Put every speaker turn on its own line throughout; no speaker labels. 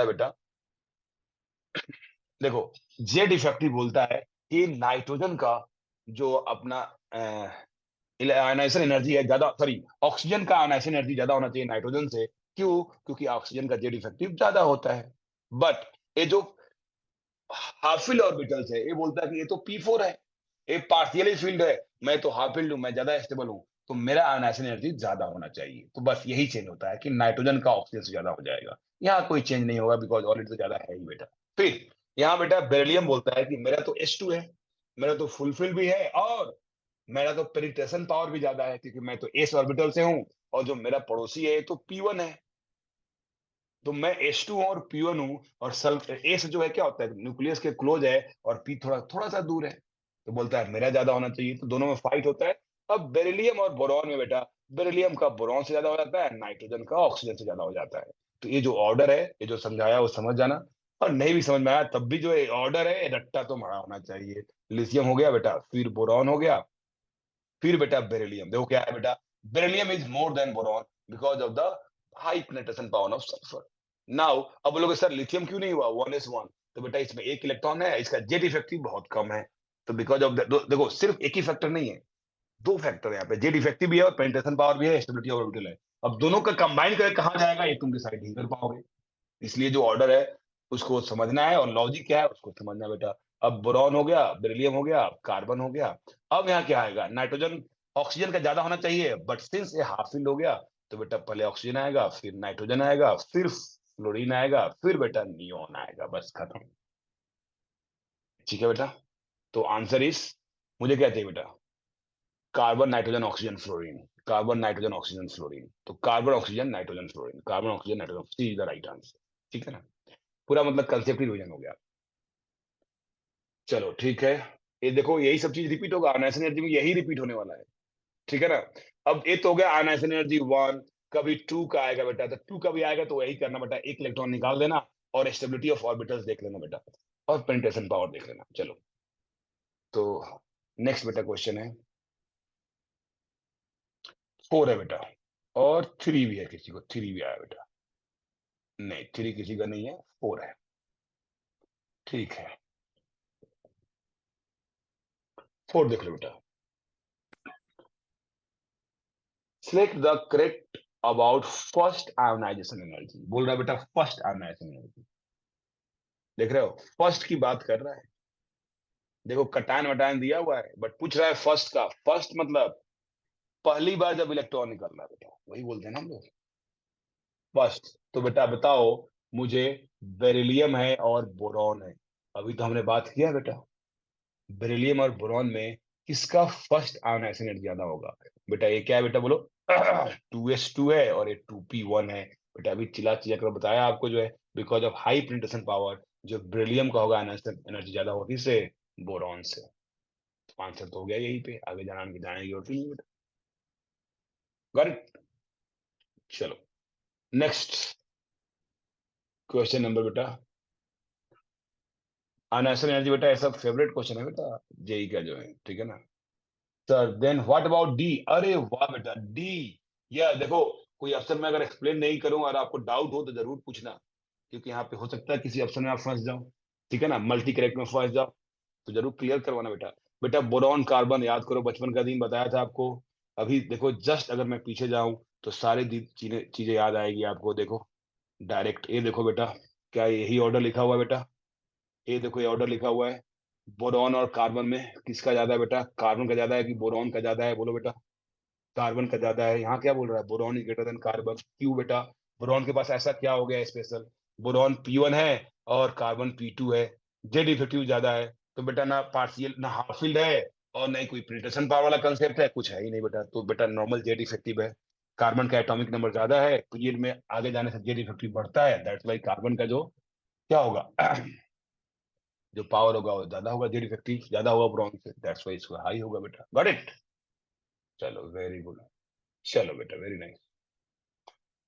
है बेटा, देखो जेड इफेक्टिव बोलता है कि नाइट्रोजन का जो अपना आयनाइजेशन एनर्जी है ज्यादा, सॉरी, ऑक्सीजन का आयनाइजेशन एनर्जी ज्यादा होना चाहिए नाइट्रोजन से। क्यों? क्योंकि ऑक्सीजन का जेड इफेक्टिव ज्यादा होता है। बट ये जो हाफ फील्ड ऑर्बिटल्स है, ये बोलता है कि ये तो P4 है, ये पार्शियली फील्ड है, मैं तो हाफ फील्ड हूं, मैं ज्यादा स्टेबल हूं, तो मेरा आयनाइजेशन एनर्जी ज्यादा होना चाहिए। तो बस यही चेंज होता है कि नाइट्रोजन का ऑक्सीजन से ज्यादा हो जाएगा। यहाँ कोई चेंज नहीं होगा, बिकॉज ऑलरेडी तो ज्यादा है ही बेटा। फिर यहाँ बेटा बेरिलियम बोलता है कि मेरा तो H2 है, मेरा तो फुलफिल भी है, और मेरा तो पेनिट्रेशन पावर भी ज्यादा है, क्योंकि मैं तो एस ऑर्बिटल से हूं, और जो मेरा पड़ोसी है तो P1 है। तो मैं H2 हूं और P1 हूं, और सल्फ एस जो है क्या होता है, न्यूक्लियस के क्लोज है, और P थोड़ा थोड़ा सा दूर है, तो बोलता है मेरा ज्यादा होना चाहिए, तो दोनों में फाइट होता है। अब बेरिलियम और बोरॉन में बेटा, बेरिलियम का बोरॉन से ज्यादा हो जाता है, नाइट्रोजन का ऑक्सीजन से ज्यादा हो जाता है। तो ये जो ऑर्डर है, ये जो समझाया वो समझ जाना, और नहीं भी समझ में आया तब भी जो ऑर्डर है, रट्टा तो मारा होना चाहिए। लिथियम हो गया बेटा, फिर बोरॉन हो गया, फिर बेटा बेरिलियम। देखो क्या है बेटा, beryllium is more than boron because of the high penetration power of sulphur. Now अब बोलोगे सर लिथियम क्यों नहीं हुआ, 1s1? तो बेटा इसमें एक इलेक्ट्रॉन है, इसका जेड इफेक्टिव बहुत कम है, तो बिकॉज ऑफ देखो सिर्फ एक ही फैक्टर नहीं है, दो फैक्टर है यहाँ पे, जेड इफेक्टिव भी है और पेनिट्रेशन पावर भी है, स्टेबिलिटी ऑर्बिटल है। अब दोनों का कंबाइन करके कहाँ जाएगा, ये तुम डिसाइड नहीं कर पाओगे। इसलिए जो ऑर्डर है उसको समझना है, और लॉजिक क्या है उसको समझना है बेटा। अब बोरॉन हो गया, बेरिलियम हो गया, कार्बन हो गया। अब यहाँ क्या आएगा, नाइट्रोजन ऑक्सीजन का ज्यादा होना चाहिए, बट सिंस ये हाफ फिल्ड हो गया, तो बेटा पहले ऑक्सीजन आएगा, फिर नाइट्रोजन आएगा, फिर फ्लोरीन आएगा, फिर बेटा नियोन आएगा, बस खत्म। ठीक है बेटा, तो आंसर इज, मुझे क्या चाहिए बेटा, carbon nitrogen oxygen fluorine, carbon nitrogen oxygen fluorine, तो carbon oxygen nitrogen fluorine, carbon oxygen nitrogen, C is the right answer. ठीक है ना, पूरा मतलब कंसेप्ट ही रिवीजन हो गया। चलो ठीक है, ये देखो यही सब चीज रिपीट होगा, आयनाइजेशन एनर्जी में यही रिपीट होने वाला है। ठीक है ना। अब ये तो हो गया आयनाइजेशन एनर्जी वन, कभी टू का आएगा बेटा, तो टू का भी आएगा तो वही करना बेटा, एक इलेक्ट्रॉन निकाल देना, और स्टेबिलिटी ऑफ ऑर्बिटल्स देख लेना बेटा, और पेनिट्रेशन पावर देख लेना। चलो, तो नेक्स्ट बेटा क्वेश्चन है, फोर है बेटा, और थ्री भी है, किसी को थ्री भी आया बेटा, नहीं थ्री किसी का नहीं है, फोर है। ठीक है, फोर देख लो बेटा, select the correct about first ionisation energy, बोल रहा है बेटा फर्स्ट आयोनाइजेशन एनर्जी। देख रहे हो, फर्स्ट की बात कर रहा है। देखो कटायन वटायन दिया हुआ है, बट पूछ रहा है फर्स्ट का। फर्स्ट मतलब पहली बार जब इलेक्ट्रॉन निकल रहा है बेटा, वही बोलते हैं ना हम लोग फर्स्ट। तो बेटा बताओ मुझे, बेरिलियम है और बोरॉन है, अभी तो हमने बात किया बेटा, बेरिलियम और बोरॉन में किसका फर्स्ट आयोनाइजेशन एनर्जी ज्यादा होगा? बेटा ये क्या है बेटा, बोलो 2s2 है और ये 2p1 है। बेटा अभी चिल्ला चिल्ला कर बताया आपको, जो है because of high penetration power, जो बेरिलियम का होगा आयोनाइजेशन एनर्जी ज्यादा होगी से, बोरॉन से। तो आंसर तो हो गया यही पे, आगे जाना की जाने की जरूरत नहीं है बेटा। Got it. चलो नेक्स्ट क्वेश्चन नंबर बेटा, आयोनाइजेशन एनर्जी बेटा ऐसा फेवरेट क्वेश्चन है बेटा जेई का जो है, ठीक है ना। Sir then what about D, अरे वाह बेटा डी। या देखो, कोई ऑप्शन में अगर एक्सप्लेन नहीं करूं और आपको डाउट हो तो जरूर पूछना, क्योंकि यहाँ पे हो सकता है किसी ऑप्शन में आप फंस जाओ, ठीक है ना, मल्टी करेक्ट में फंस जाओ, तो जरूर क्लियर करवाना बेटा। बेटा बोरॉन कार्बन याद करो, बचपन का दिन बताया था आपको। अभी देखो जस्ट अगर मैं पीछे जाऊं तो सारी चीजें चीजें याद आएगी आपको। देखो डायरेक्ट ये देखो बेटा, क्या यही ऑर्डर लिखा हुआ है बेटा, ये देखो ये ऑर्डर लिखा हुआ है, बोरॉन और कार्बन में किसका ज्यादा है बेटा, कार्बन का ज्यादा है कि बोरॉन का ज्यादा है, बोलो बेटा। कार्बन का ज्यादा है। यहाँ क्या बोल रहा है, boron is greater then carbon. क्यों बेटा, बोरॉन के पास ऐसा क्या हो गया स्पेशल, बोरॉन P1 है और कार्बन P2 है, जेड इफेक्टिव ज्यादा है, तो बेटा ना पार्शियल ना हाफ फील्ड है, और ना ही कोई पेनिट्रेशन पावर वाला कंसेप्ट है, कुछ है ही नहीं बेटा, तो बेटा नॉर्मल जेड इफेक्टिव है। कार्बन का एटॉमिक नंबर ज्यादा है, पीरियड में आगे जाने से जेड इफेक्टिव बढ़ता है, दैट्स वाई कार्बन का जो क्या होगा जो पावर होगा वो ज्यादा होगा, जेड इफेक्टिव ज्यादा होगा बोरॉन से, दैट्स वाई इसका हाई होगा बेटा। Got it. चलो वेरी गुड, चलो बेटा वेरी नाइस।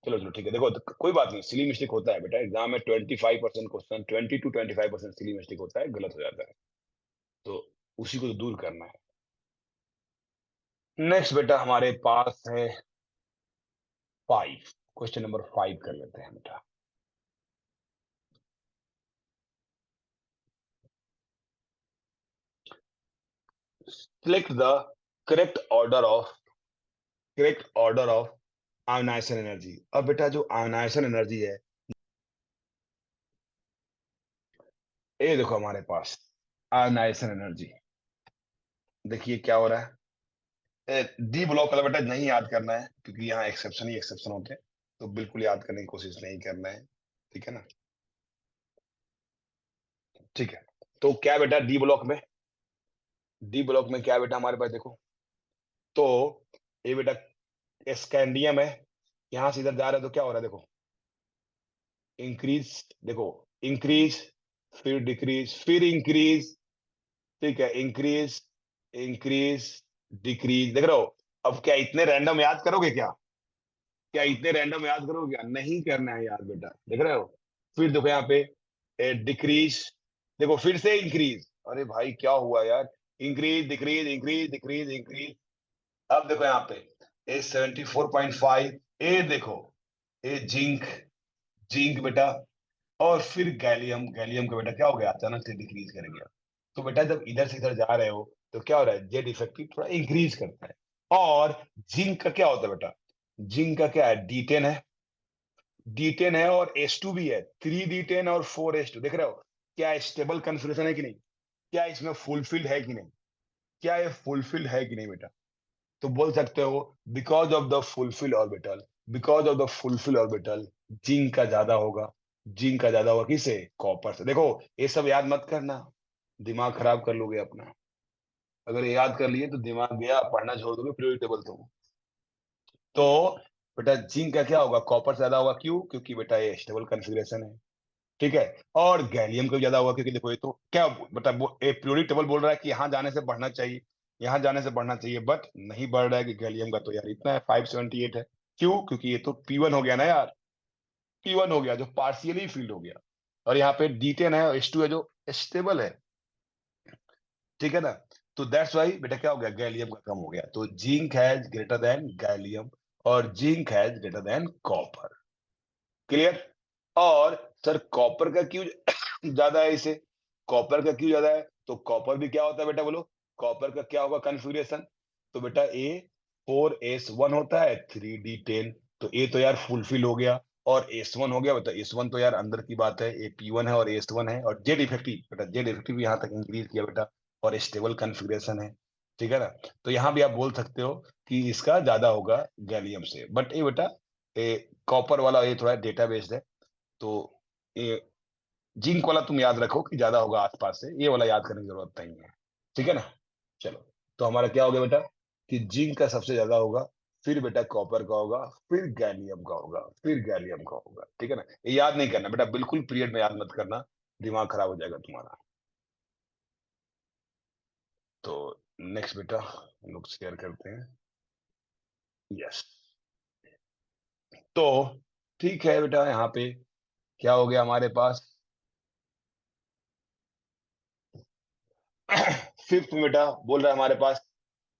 चलो चलो ठीक है, देखो कोई बात नहीं, सिली मिस्टेक होता है बेटा एग्जाम में, 25% क्वेश्चन, 20 to 25% सिली मिस्टेक होता है, गलत हो जाता है, तो उसी को तो दूर करना है। नेक्स्ट बेटा हमारे पास है फाइव, क्वेश्चन नंबर 5 कर लेते हैं बेटा। select the correct order of ionisation energy. अब बेटा जो आयोनाइजेशन एनर्जी है, ये देखो हमारे पास आयोनाइजेशन एनर्जी, देखिए क्या हो रहा है। डी ब्लॉक का बेटा नहीं याद करना है, क्योंकि यहाँ एक्सेप्शन ही एक्सेप्शन होते हैं, तो बिल्कुल याद करने की कोशिश नहीं करना है, ठीक है ना। ठीक है, तो क्या बेटा डी ब्लॉक में क्या बेटा हमारे पास देखो, तो ये बेटा स्कैंडियम है, यहां से इधर जा रहा है, तो क्या हो रहा है देखो, इंक्रीज, देखो इंक्रीज, फिर डिक्रीज, फिर इंक्रीज, ठीक है, इंक्रीज, इंक्रीज, डिक्रीज, देख रहे हो। अब क्या इतने रैंडम याद करोगे क्या? क्या इतने रैंडम याद करोगे क्या? नहीं करना है याद बेटा, देख रहे हो। फिर देखो यहाँ पे डिक्रीज, देखो फिर से इंक्रीज, अरे भाई क्या हुआ यार, increase decrease increase decrease increase. अब देखो यहाँ पे A74.5, ए देखो, ए जिंक, जिंक बेटा, और फिर गैलियम, गैलियम का बेटा क्या हो गया, अचानक से डिक्रीज कर गया। तो बेटा जब इधर से इधर जा रहे हो, तो क्या हो रहा है, जेड इफेक्टिव थोड़ा इंक्रीज करता है। और जिंक का क्या होता है बेटा, जिंक का क्या है, D10 है, D10 है, और H2 भी है, 3D10 और 4H2, देख रहे हो। क्या स्टेबल कन्फिग्रेशन है कि नहीं? क्या इसमें फुलफिल्ड है कि नहीं? क्या ये फुलफिल्ड है कि नहीं बेटा? तो बोल सकते हो, because of the fulfil orbital, because of the fulfil orbital, zinc का ज्यादा होगा, जिंक का ज्यादा होगा किसे, कॉपर से। देखो ये सब याद मत करना, दिमाग खराब कर लोगे अपना। अगर ये याद कर लिए तो दिमाग गया, पढ़ना छोड़ दोगे, पीरियोडिक टेबल तो। तो बेटा जिंक का क्या होगा, कॉपर से ज्यादा होगा, क्यों? क्योंकि बेटा ये स्टेबल कॉन्फ़िगरेशन है, ठीक है। और गैलियम का भी ज्यादा होगा, क्योंकि देखो ये तो क्या, मतलब पीरियोडिक टेबल बोल रहा है कि यहाँ जाने से बढ़ना चाहिए, यहाँ जाने से बढ़ना चाहिए, बट नहीं बढ़ रहा है, कि गैलियम का तो यार इतना है, 578 है। क्यों? क्योंकि ये तो P1 हो गया ना यार, P1 हो गया जो पार्शियली फील्ड हो गया, और यहाँ पे D10 है और H2 है जो स्टेबल है, ठीक है ना। तो दैट्स वाई बेटा क्या हो गया, गैलियम का कम हो गया, तो zinc has greater than gallium, और zinc has greater than copper. Clear? और सर कॉपर का क्यों ज्यादा है इसे, कॉपर का क्यों ज्यादा है? तो कॉपर भी क्या होता है बेटा, बोलो, कॉपर का क्या होगा कन्फिग्रेशन? तो बेटा A4S1 होता है, 3D10, तो ए तो यार फुलफिल हो गया, और S1 हो गया बेटा, S1 तो यार अंदर की बात है, AP1 है और S1 है, और जेड इफेक्टिव, बेटा जेड इफेक्टिव यहाँ तक इंक्रीज किया बेटा, और स्टेबल कन्फिग्रेशन है, ठीक है ना। तो यहाँ भी आप बोल सकते हो कि इसका ज्यादा होगा गैलियम से, बट ये बेटा कॉपर वाला ये थोड़ा डेटा बेस्ड है, तो ये जिंक वाला तुम याद रखो कि ज्यादा होगा आसपास से, ये वाला याद करने की जरूरत नहीं है, ठीक है ना। चलो, तो हमारा क्या हो गया बेटा, कि जिंक का सबसे ज्यादा होगा, फिर बेटा कॉपर का होगा, फिर गैलियम का होगा, फिर गैलियम का होगा, ठीक है ना। ये याद नहीं करना बेटा, बिल्कुल पीरियड में याद मत करना, दिमाग खराब हो जाएगा तुम्हारा। तो नेक्स्ट बेटा हम लोग शेयर करते हैं। यस, तो ठीक है बेटा, यहाँ पे क्या हो गया हमारे पास, फिफ्थ में बेटा बोल रहा है हमारे पास,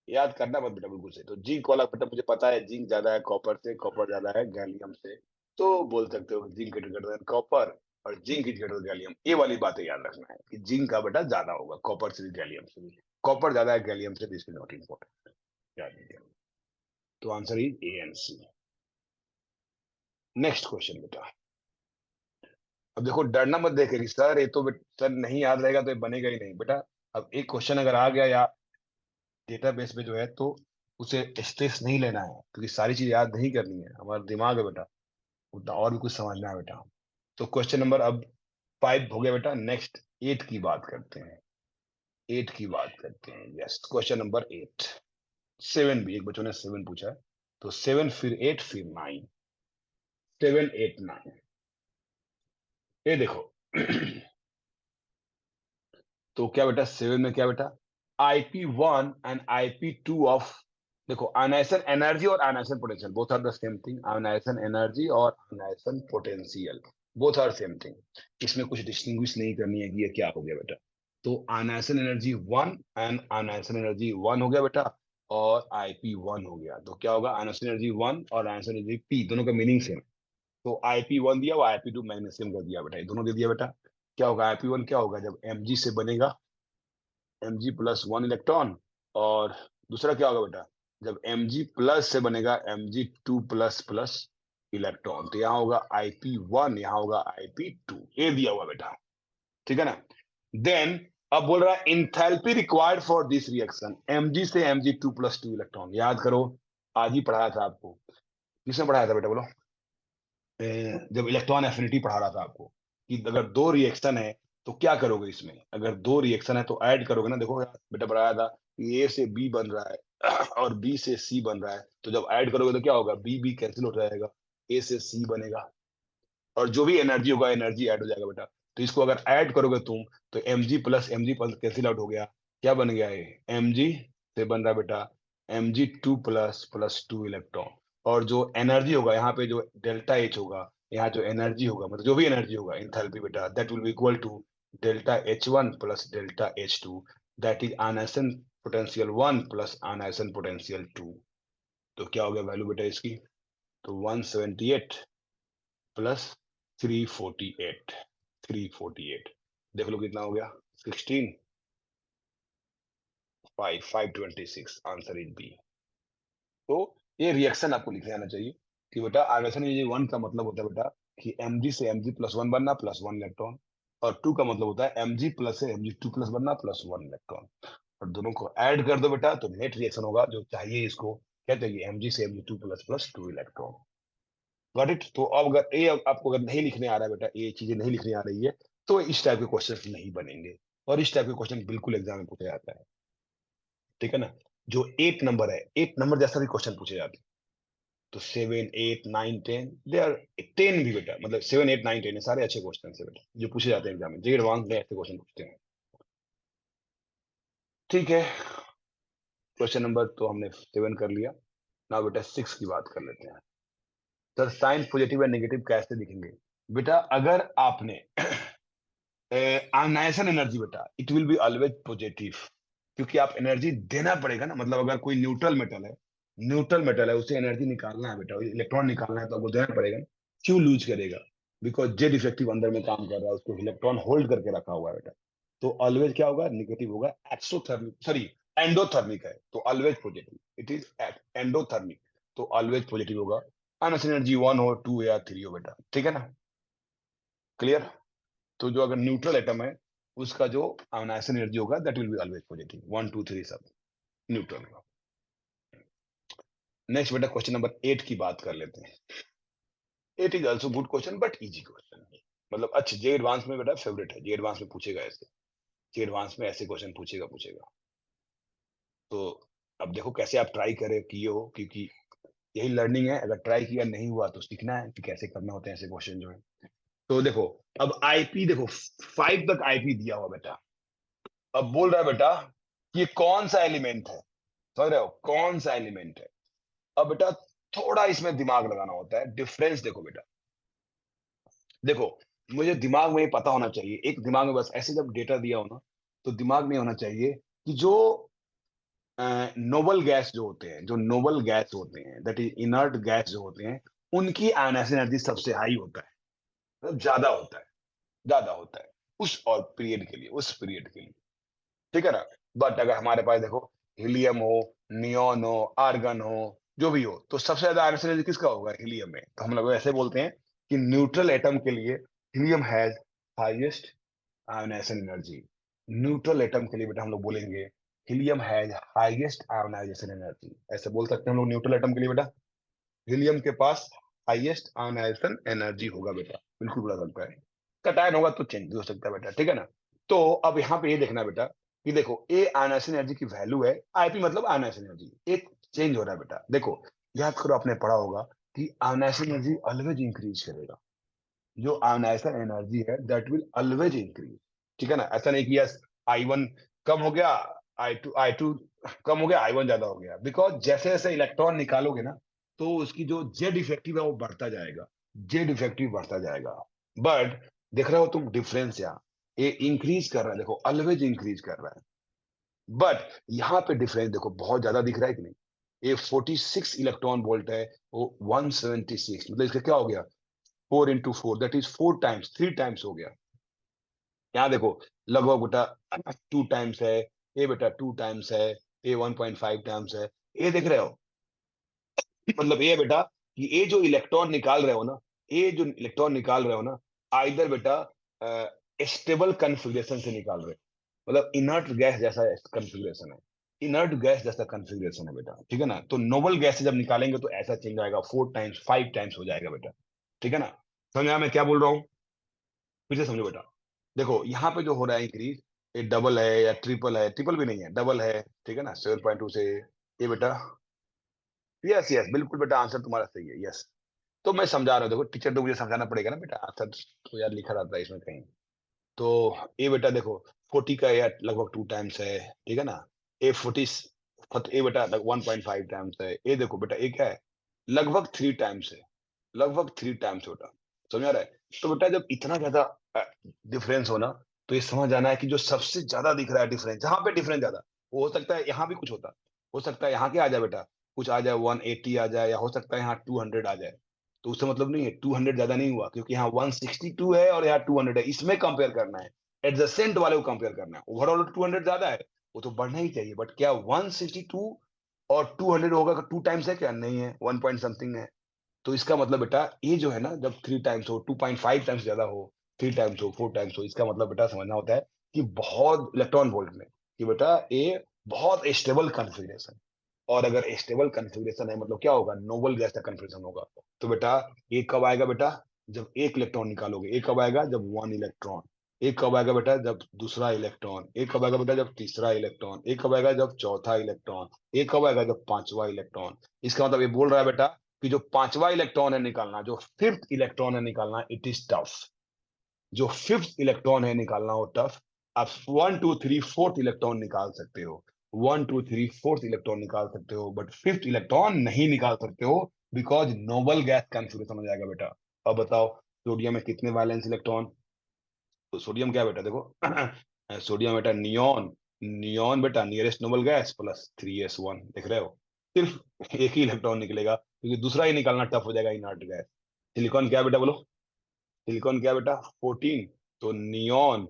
याद करना मत बेटा बिल्कुल से, तो जिंक वाला बेटा मुझे पता है, जिंक ज्यादा है कॉपर से, कॉपर ज्यादा है गैलियम से, तो बोल सकते हो zinc is greater than copper, और zinc is greater than gallium, ये वाली बातें याद रखना है कि जिंक का बेटा ज्यादा होगा कॉपर से भी, गैलियम से भी, कॉपर ज्यादा है गैलियम से, दिस इज नॉट इम्पोर्टेंट, याद लीजिए। तो answer is A and C। Next question बेटा, अब देखो डरना मत देखे कि सर ये तो सर नहीं याद रहेगा तो ये बनेगा ही नहीं बेटा। अब एक क्वेश्चन अगर आ गया या डेटाबेस में जो है, तो उसे स्ट्रेस नहीं लेना है, क्योंकि सारी चीज याद नहीं करनी है, हमारा दिमाग है बेटा, उतना और भी कुछ समझना है बेटा। तो क्वेश्चन नंबर अब 5 हो गया बेटा, नेक्स्ट 8 की बात करते हैं, 8 की बात करते हैं, यस, क्वेश्चन नंबर 8। 7 भी, एक बच्चों ने 7 पूछा है, तो 7 फिर 8 फिर 9, 7 8 9, ये देखो तो क्या बेटा 7 में क्या बेटा, IP1 एंड IP2 ऑफ, देखो आयनाइजेशन एनर्जी और ionization potential both are the same thing, ionization energy और ionization potential both are same thing, इसमें कुछ डिस्टिंग्विश नहीं करनी है कि ये क्या हो गया बेटा। तो ionisation energy 1 and ionisation energy 1 हो गया बेटा, और IP1 हो गया, तो क्या होगा, आयनाइजेशन एनर्जी 1 और आयनाइजेशन एनर्जी P दोनों का मीनिंग सेम। तो IP1 दिया और IP2 मैग्नीशियम कर दिया बेटा, ये दोनों दे दिया बेटा। क्या होगा IP1, क्या होगा जब Mg से बनेगा, Mg+1 इलेक्ट्रॉन, और दूसरा क्या होगा बेटा, जब Mg+ से बनेगा Mg2++ इलेक्ट्रॉन, तो यहाँ होगा IP1, यहाँ होगा IP2, ये दिया हुआ बेटा, ठीक है ना। देन अब बोल रहा है enthalpy required for this reaction, Mg से Mg2+2 इलेक्ट्रॉन। याद करो, आज ही पढ़ाया था आपको। किसने पढ़ाया था बेटा बोलो? जब इलेक्ट्रॉन एफिनिटी पढ़ा रहा था आपको, कि अगर दो रिएक्शन है तो क्या करोगे इसमें, अगर दो रिएक्शन है तो ऐड करोगे ना। देखो यार बेटा, पढ़ाया था कि ए से बी बन रहा है और बी से सी बन रहा है, तो जब ऐड करोगे तो क्या होगा, बी बी कैंसिल हो जाएगा, ए से सी बनेगा, और जो भी एनर्जी होगा एनर्जी ऐड हो जाएगा बेटा। तो इसको अगर ऐड करोगे तुम, तो Mg+ कैंसिल आउट हो गया, क्या बन गया ये, Mg से बन रहा बेटा Mg2++2 इलेक्ट्रॉन, और जो एनर्जी होगा यहाँ पे, जो डेल्टा H होगा, यहाँ जो एनर्जी होगा, मतलब जो भी एनर्जी होगा इंथैल्पी बेटा, that will be equal to delta H1 plus delta H2, that is ionisation potential 1 plus ionisation potential 2। तो क्या हो गया वैल्यू बेटा इसकी, तो 178 प्लस 348, 348 देख लो कितना हो गया, 16 5 526, आंसर इज बी। तो ये रिएक्शन आपको लिख आना चाहिए कि बेटा आयनेशन एनर्जी 1 का मतलब होता है बेटा कि Mg से Mg+1 बनना +1 इलेक्ट्रॉन, और 2 का मतलब होता है Mg+ से Mg2+ बनना +1 इलेक्ट्रॉन, और दोनों को ऐड कर दो बेटा तो नेट रिएक्शन होगा जो चाहिए इसको, क्या चाहिए, Mg से Mg2++2 इलेक्ट्रॉन। Got it. तो अब अगर ये आपको अगर नहीं लिखने आ रहा है बेटा, ये चीजें नहीं लिखने आ रही है, तो इस टाइप के क्वेश्चन नहीं बनेंगे, और इस टाइप के क्वेश्चन बिल्कुल एग्जाम में पूछा जाता है, ठीक है ना। जो 8 नंबर है, 8 नंबर जैसा भी क्वेश्चन पूछे जाते हैं, तो 7 8 9 10, दे आर 10 भी बेटा, मतलब 7 8 9 10 सारे अच्छे क्वेश्चन है बेटा जो पूछे जाते हैं एग्जाम में, जो एडवांस में ऐसे क्वेश्चन पूछते हैं, ठीक है। क्वेश्चन नंबर तो हमने 7 कर लिया। ना बेटा 6 की बात कर लेते हैं। Sir sign positive and negative कैसे दिखेंगे? बेटा अगर आपने आयनाइजेशन एनर्जी बेटा, it will be always positive, क्योंकि आप एनर्जी देना पड़ेगा ना, मतलब अगर कोई न्यूट्रल मेटल है, न्यूट्रल मेटल है, उसे एनर्जी निकालना है बेटा, इलेक्ट्रॉन निकालना है, तो आपको देना पड़ेगा ना। क्यों लूज करेगा? बिकॉज जेड इफेक्टिव अंदर में काम कर रहा है, उसको इलेक्ट्रॉन होल्ड करके रखा हुआ है बेटा, तो ऑलवेज क्या होगा, निगेटिव होगा। एक्सोथर्मिक, सॉरी एंडोथर्मिक है तो always positive, it is endothermic, तो ऑलवेज पॉजिटिव होगा। आयनाइजेशन एनर्जी 1 हो, 2 या 3 हो बेटा, ठीक है ना, क्लियर। तो जो अगर न्यूट्रल एटम है, उसका जो आयनाइजेशन एनर्जी होगा that will be always positive, 1 2 3 सब न्यूट्रल का। नेक्स्ट बेटा क्वेश्चन नंबर 8 की बात कर लेते हैं। It is also good question but easy question, मतलब अच्छा जे एडवांस में बेटा फेवरेट है, जे एडवांस में पूछेगा ऐसे, जे एडवांस में ऐसे क्वेश्चन पूछेगा पूछेगा। तो अब देखो कैसे आप ट्राई करे किए हो, क्योंकि यही लर्निंग है, अगर ट्राई किया नहीं हुआ तो सीखना है कि कैसे करना होते हैं ऐसे क्वेश्चन जो है। तो देखो, अब आईपी देखो 5 तक आईपी दिया हुआ बेटा, अब बोल रहा है बेटा कि ये कौन सा एलिमेंट है, समझ रहे हो, कौन सा एलिमेंट है। अब बेटा थोड़ा इसमें दिमाग लगाना होता है, डिफरेंस देखो बेटा, देखो मुझे दिमाग में ये पता होना चाहिए, एक दिमाग में बस ऐसे जब डेटा दिया हो ना, तो दिमाग में होना चाहिए कि जो नोबल गैस जो होते हैं, जो नोबल गैस होते हैं, दैट इज इनर्ट गैस जो होते हैं, उनकी आयनाइजेशन एनर्जी सबसे हाई होता है, मतलब ज्यादा होता है, ज्यादा होता है उस और पीरियड के लिए, उस पीरियड के लिए, ठीक है ना। बट अगर हमारे पास देखो हीलियम हो, नियोन हो, आर्गन हो, जो भी हो, तो सबसे ज्यादा आयनाइजेशन एनर्जी किसका होगा, हीलियम में। तो हम लोग ऐसे बोलते हैं कि न्यूट्रल एटम के लिए helium has highest ionisation energy. Neutral atom के लिए बेटा हम लोग बोलेंगे helium has highest ionisation energy, ऐसे बोल सकते हैं हम लोग न्यूट्रल एटम के लिए बेटा, हीलियम के पास हाईएस्ट आयोनाइजेशन एनर्जी होगा बेटा, बिल्कुल बोला सकता है। कटायन होगा तो चेंज भी हो सकता है बेटा, ठीक है ना। तो अब यहाँ पे ये देखना बेटा कि देखो ए आयोनाइजेशन एनर्जी की वैल्यू है, आईपी मतलब आयोनाइजेशन एनर्जी, एक चेंज हो रहा है बेटा। देखो याद करो, आपने पढ़ा होगा कि आयोनाइजेशन एनर्जी ऑलवेज इंक्रीज करेगा, जो आयोनाइजेशन एनर्जी है दैट विल ऑलवेज इंक्रीज, ठीक है ना। ऐसा नहीं कि यस I1 कम हो गया, आई टू कम हो गया, I1 ज्यादा हो गया, बिकॉज जैसे जैसे इलेक्ट्रॉन निकालोगे ना, तो उसकी जो जेड इफेक्टिव है वो बढ़ता जाएगा, जेड इफेक्टिव बढ़ता जाएगा। बट देख रहे हो तुम डिफरेंस यहाँ, ये इंक्रीज कर रहा है, देखो ऑलवेज इंक्रीज कर रहा है, बट यहाँ पे डिफरेंस देखो बहुत ज्यादा दिख रहा है कि नहीं। ये 46 इलेक्ट्रॉन वोल्ट है, वो 176, मतलब इसका क्या हो गया, 4 into 4 that is 4 times, 3 times हो गया। यहाँ देखो लगभग बेटा 2 टाइम्स है, ये बेटा 2 टाइम्स है, ये 1.5 टाइम्स है। ये देख रहे हो, मतलब ये बेटा कि ये जो इलेक्ट्रॉन निकाल रहे हो ना, ये जो इलेक्ट्रॉन निकाल रहे हो ना, आइदर बेटा स्टेबल कन्फिग्रेशन से निकाल रहे हो, मतलब इनर्ट गैस जैसा कन्फिग्रेशन है, इनर्ट गैस जैसा कन्फिग्रेशन है बेटा, ठीक है ना। तो नोबल गैस से जब निकालेंगे तो ऐसा चेंज आएगा, 4 टाइम्स 5 टाइम्स हो जाएगा बेटा, ठीक है ना। समझा मैं क्या बोल रहा हूँ, फिर से समझो बेटा। देखो यहाँ पे जो हो रहा है इंक्रीज, ये डबल है या ट्रिपल है, ट्रिपल भी नहीं है, डबल है, ठीक है ना, 7.2 से ये बेटा, यस यस बिल्कुल बेटा, आंसर तुम्हारा सही है, यस। तो मैं समझा रहा हूँ, देखो टीचर तो मुझे समझाना पड़ेगा ना बेटा, आंसर तो यार लिखा रहता है इसमें कहीं। तो ये बेटा देखो 40 का या लगभग 2 टाइम्स है, ठीक है ना। ए 40, ए बेटा 1.5 टाइम्स है, ये देखो बेटा ये क्या है, लगभग 3 टाइम्स है, लगभग 3 टाइम्स बेटा, समझ आ रहा है। तो बेटा जब इतना ज्यादा डिफरेंस हो ना, तो ये समझ आना है कि जो सबसे ज्यादा दिख रहा है डिफरेंस, जहां पे डिफरेंस ज्यादा, वो हो सकता है यहाँ भी कुछ होता, हो सकता है यहाँ के आ जाए बेटा, कुछ आ जाए 180 आ जाए, या हो सकता है यहाँ 200 आ जाए। तो उससे मतलब नहीं है, 200 ज्यादा नहीं हुआ, क्योंकि यहाँ 162 है और यहाँ 200 है, इसमें कंपेयर करना है, एडजेसेंट वाले को कंपेयर करना है। ओवरऑल 200 ज्यादा है, वो तो बढ़ना ही चाहिए, बट क्या 162 और 200 होगा, 2 टाइम्स है क्या, नहीं है, 1 पॉइंट समथिंग है। तो इसका मतलब बेटा ये जो है ना, जब 3 टाइम्स हो, 2.5 टाइम्स ज्यादा हो, 3 टाइम्स हो, 4 टाइम्स हो, इसका मतलब बेटा समझना होता है कि बहुत इलेक्ट्रॉन वोल्ट में, कि बेटा ये बहुत स्टेबल कॉन्फ़िगरेशन। और अगर स्टेबल कॉन्फ़िगरेशन है मतलब क्या होगा, नोबल गैस का कॉन्फ़िगरेशन होगा। तो बेटा ये कब आएगा बेटा, जब एक इलेक्ट्रॉन निकालोगे। ये कब आएगा, जब 1 इलेक्ट्रॉन। ये कब आएगा बेटा, जब दूसरा इलेक्ट्रॉन। ये कब आएगा बेटा, जब तीसरा इलेक्ट्रॉन। ये कब आएगा, जब चौथा इलेक्ट्रॉन। ये कब आएगा, जब पांचवा इलेक्ट्रॉन। इसका मतलब ये बोल रहा है बेटा कि जो पांचवा इलेक्ट्रॉन है निकालना, जो फिफ्थ इलेक्ट्रॉन है निकालना, इट इज टफ। जो फिफ्थ इलेक्ट्रॉन है निकालना वो टफ। आप 1 2 3 4 इलेक्ट्रॉन निकाल सकते हो, 1 2 3 4 इलेक्ट्रॉन निकाल सकते हो, बट फिफ्थ इलेक्ट्रॉन नहीं निकाल सकते हो, बिकॉज नोबल गैस कॉन्फ़िगरेशन हो जाएगा बेटा। अब बताओ सोडियम में कितने वैलेंस इलेक्ट्रॉन। तो सोडियम क्या बेटा देखो सोडियम बेटा नियॉन, नियॉन बेटा nearest noble gas plus 3s1, देख रहे हो, सिर्फ एक ही इलेक्ट्रॉन निकलेगा, क्योंकि दूसरा ही निकालना टफ हो जाएगा, इनर्ट गैस। सिलिकॉन क्या बेटा बोलो, सिलिकॉन क्या बेटा 14, तो नियॉन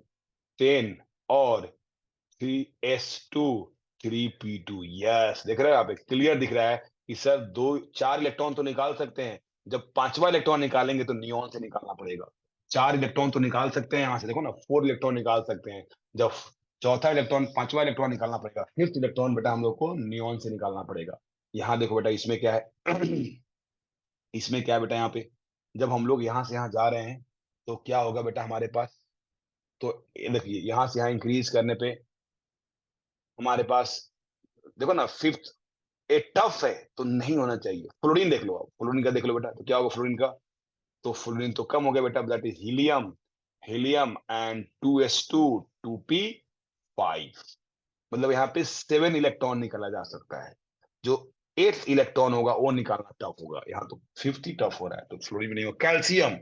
10 और 3s2 3p2, यस देख रहे हो आप, क्लियर दिख रहा है कि सर दो 4 इलेक्ट्रॉन तो निकाल सकते हैं, जब पांचवा इलेक्ट्रॉन निकालेंगे तो नियॉन से निकालना पड़ेगा। 4 इलेक्ट्रॉन तो निकाल सकते हैं यहाँ से, देखो ना 4 इलेक्ट्रॉन निकाल सकते हैं, जब चौथा इलेक्ट्रॉन पांचवा इलेक्ट्रॉन निकालना पड़ेगा, फिफ्थ इलेक्ट्रॉन बेटा हम लोग को नियॉन से निकालना पड़ेगा। यहाँ देखो बेटा इसमें क्या है इसमें क्या है बेटा, यहाँ पे जब हम लोग यहाँ से यहाँ जा रहे हैं तो क्या होगा बेटा हमारे पास, तो ये देखिए यहाँ से यहाँ इंक्रीज करने पे हमारे पास, देखो ना फिफ्थ, ए टफ है तो नहीं होना चाहिए। फ्लोरीन देख लो, आप फ्लोरीन का देख लो बेटा, तो क्या होगा फ्लोरीन का, तो फ्लोरीन तो कम हो गया बेटा, that is helium, helium and 2s2 2p5, मतलब यहाँ पे 7 इलेक्ट्रॉन निकाला जा सकता है। जो 8 इलेक्ट्रॉन होगा वो निकालना टफ होगा, यहाँ तो 50 टफ हो रहा है, तो फ्लोरीन में नहीं होगा। कैल्शियम,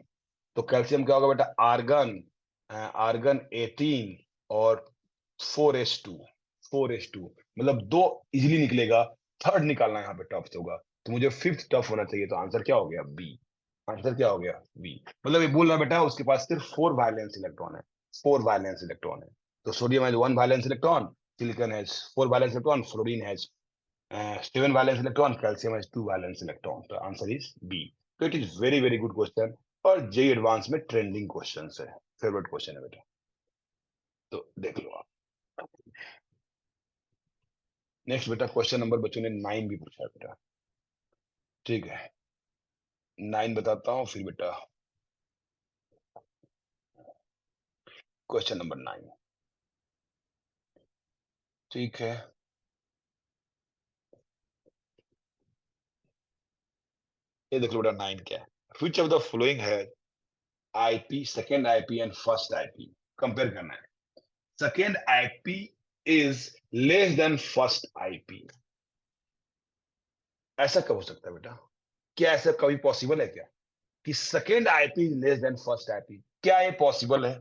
तो कैल्शियम क्या होगा बेटा, आर्गन, आर्गन 18 और 4s2, 4s2, मतलब दो इजिली निकलेगा, थर्ड निकालना यहाँ पे टफ होगा, तो मुझे फिफ्थ टफ होना चाहिए, तो आंसर क्या हो गया, बी। आंसर क्या हो गया, बी। मतलब ये बोल रहा है बेटा उसके पास सिर्फ 4 वैलेंस इलेक्ट्रॉन है, 4 वैलेंस इलेक्ट्रॉन है। तो sodium has 1 valence electron, silicon has 4 valence electron, fluorine has 7 valence electron, calcium has 2 valence electron, तो आंसर इज बी। तो it is very very good question, और जेई एडवांस में trending question है, favourite question है बेटा, तो देख लो आप। नेक्स्ट बेटा क्वेश्चन नंबर बच्चों ने 9 भी पूछा है बेटा, ठीक है, 9 बताता हूँ फिर बेटा, क्वेश्चन नंबर 9, ठीक है। ये देख लो बेटा 9 क्या है, विच ऑफ द फॉलोइंग है IP, second IP and first IP, compare करना है। Second IP is less than first IP, ऐसा कब हो सकता है बेटा, क्या ऐसा कभी पॉसिबल है क्या, कि second IP is less than first IP, क्या ये पॉसिबल है।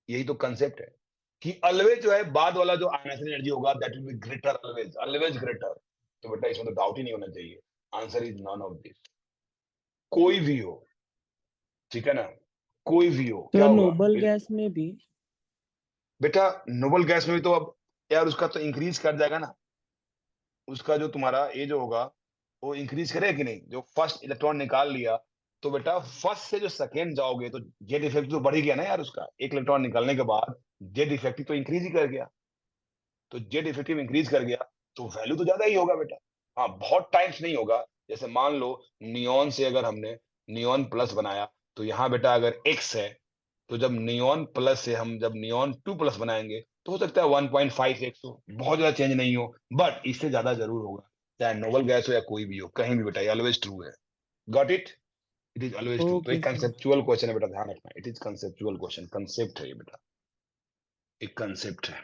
यही तो कंसेप्ट है कि ऑलवेज जो है बाद वाला जो आयनाइजेशन एनर्जी होगा that will be greater, always always greater. तो बेटा इसमें तो डाउट ही नहीं होना चाहिए, answer is none of this, कोई भी हो, ठीक है ना, कोई भी हो, क्या
तो
होगा
नोबल गैस में भी।
बेटा, नोबल गैस में भी तो अब यार उसका तो इंक्रीज कर जाएगा ना, उसका जो तुम्हारा ये जो होगा वो इंक्रीज करेगा कि नहीं? जो फर्स्ट इलेक्ट्रॉन निकाल लिया, तो बेटा फर्स्ट से जो सेकंड जाओगे तो जेड इफेक्टिव तो बढ़ ही गया ना यार उसका। एक इलेक्ट्रॉन निकालने के बाद जेड इफेक्टिव तो इंक्रीज ही कर गया। तो जेड इफेक्टिव इंक्रीज कर गया तो वैल्यू तो ज्यादा ही होगा बेटा। हाँ, बहुत टाइम्स नहीं होगा। जैसे मान लो नियॉन से अगर हमने नियॉन प्लस बनाया, तो यहाँ बेटा अगर एक्स है, तो जब नियॉन प्लस से हम जब नियॉन टू प्लस बनाएंगे तो हो सकता है 1.5 एक्स हो, बहुत ज्यादा चेंज नहीं हो, बट इससे ज्यादा जरूर होगा। चाहे नोबल गैस हो या कोई भी हो, कहीं भी बेटा ऑलवेज ट्रू है। Got it? It is always true. तो
ओके
एक
सर।
कंसेप्चुअल क्वेश्चन है बेटा, ध्यान रखना, it is conceptual question, concept है ये बेटा, एक कंसेप्ट है।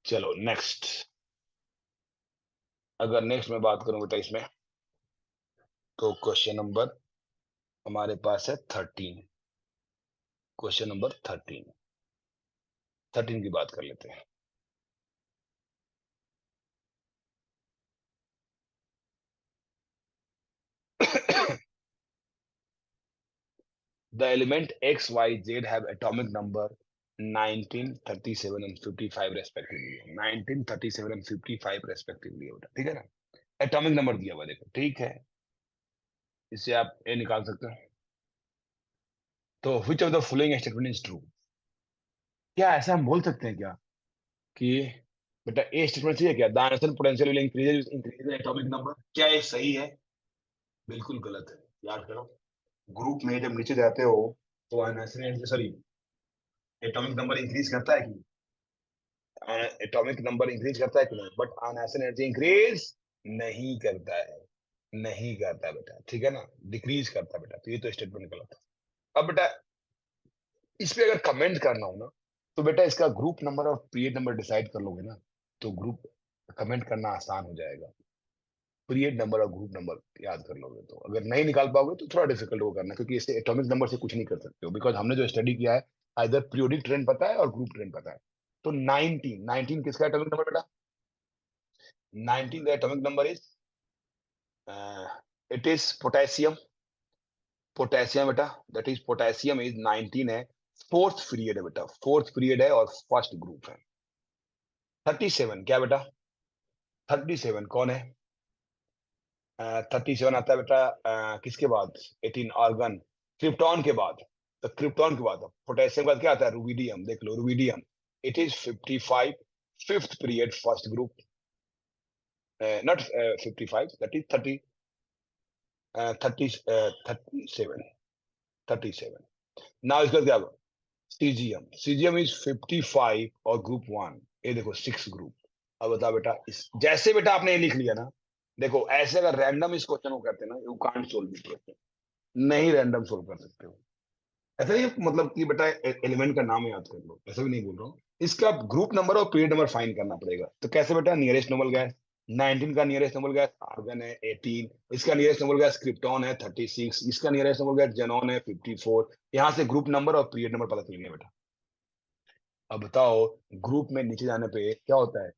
चलो नेक्स्ट। अगर नेक्स्ट में बात करूं बेटा इसमें, तो क्वेश्चन नंबर हमारे पास है 13। क्वेश्चन नंबर 13, 13 की बात कर लेते हैं। The element X, Y, Z have atomic number 19, 37 and 55 respectively. 19, 37 and 55 respectively बेटा, ठीक है ना? एटॉमिक नंबर दिया हुआ है, देखो ठीक है, इससे आप ए निकाल सकते हो। तो which of the following statement is true? क्या ऐसा हम बोल सकते हैं क्या कि बेटा ए स्टेटमेंट सही है क्या? The answer potential will increase atomic number, क्या ये सही है? बिल्कुल गलत है। याद करो, ग्रुप में जब नीचे जाते हो तो answer, sorry, atomic number increase करता है कि एटॉमिक नंबर इंक्रीज करता है कि नहीं? बट आयनाइजेशन एनर्जी इंक्रीज नहीं करता है, नहीं करता बेटा, ठीक है ना, डिक्रीज करता है बेटा। तो ये तो स्टेटमेंट गलत है। अब बेटा इस पे अगर कमेंट करना हो ना, तो बेटा इसका ग्रुप नंबर और पीरियड नंबर डिसाइड कर लोगे ना, तो ग्रुप कमेंट करना आसान हो जाएगा। पीरियड नंबर और ग्रुप नंबर याद कर लोगे तो, अगर नहीं निकाल पाओगे तो थोड़ा डिफिकल्ट हो करना, क्योंकि इससे एटॉमिक नंबर से कुछ नहीं कर सकते हो, बिकॉज हमने जो स्टडी किया है, इधर पीरियोडिक ट्रेंड पता है और ग्रुप ट्रेंड पता है। तो 19, 19 किसका एटॉमिक नंबर बेटा? 19 the atomic number is, it is potassium, potassium बेटा, दैट इज पोटेशियम इज 19 है। फोर्थ पीरियड है बेटा, फोर्थ पीरियड है और फर्स्ट ग्रुप है। 37 क्या बेटा? 37 कौन है? 37 आता है बेटा किसके बाद? 18 आर्गन, क्रिप्टॉन के बाद। तो क्रिप्टॉन के बाद पोटेशियम के बाद क्या आता है? रुबिडियम, देख लो rubidium. It is 55, fifth period first group, not 55, that is 30, 37, 37। Now इसका क्या? सीजियम, सीजियम इज 55 और ग्रुप वन, ये देखो सिक्स ग्रुप। अब बताओ बेटा, इस जैसे बेटा आपने ये लिख लिया ना, देखो ऐसे अगर रैंडम इस क्वेश्चन को करते ना, you can't solve this question, नहीं रैंडम सोल्व कर सकते हो। ऐसा नहीं मतलब कि बेटा एलिमेंट का नाम याद कर लो, ऐसा भी नहीं बोल रहा हूँ। इसका ग्रुप नंबर और पीरियड नंबर फाइंड करना पड़ेगा। तो कैसे बेटा? नियरेस्ट नोबल गैस 19 का नियरेस्ट नोबल गैस आर्गन है 18, इसका नियरेस्ट नोबल गैस क्रिप्टॉन है 36, इसका नियरेस्ट नोबल गैस जेनॉन है 54। यहाँ से ग्रुप नंबर और पीरियड नंबर पता चल गया बेटा। अब बताओ, ग्रुप में नीचे जाने पे क्या होता है?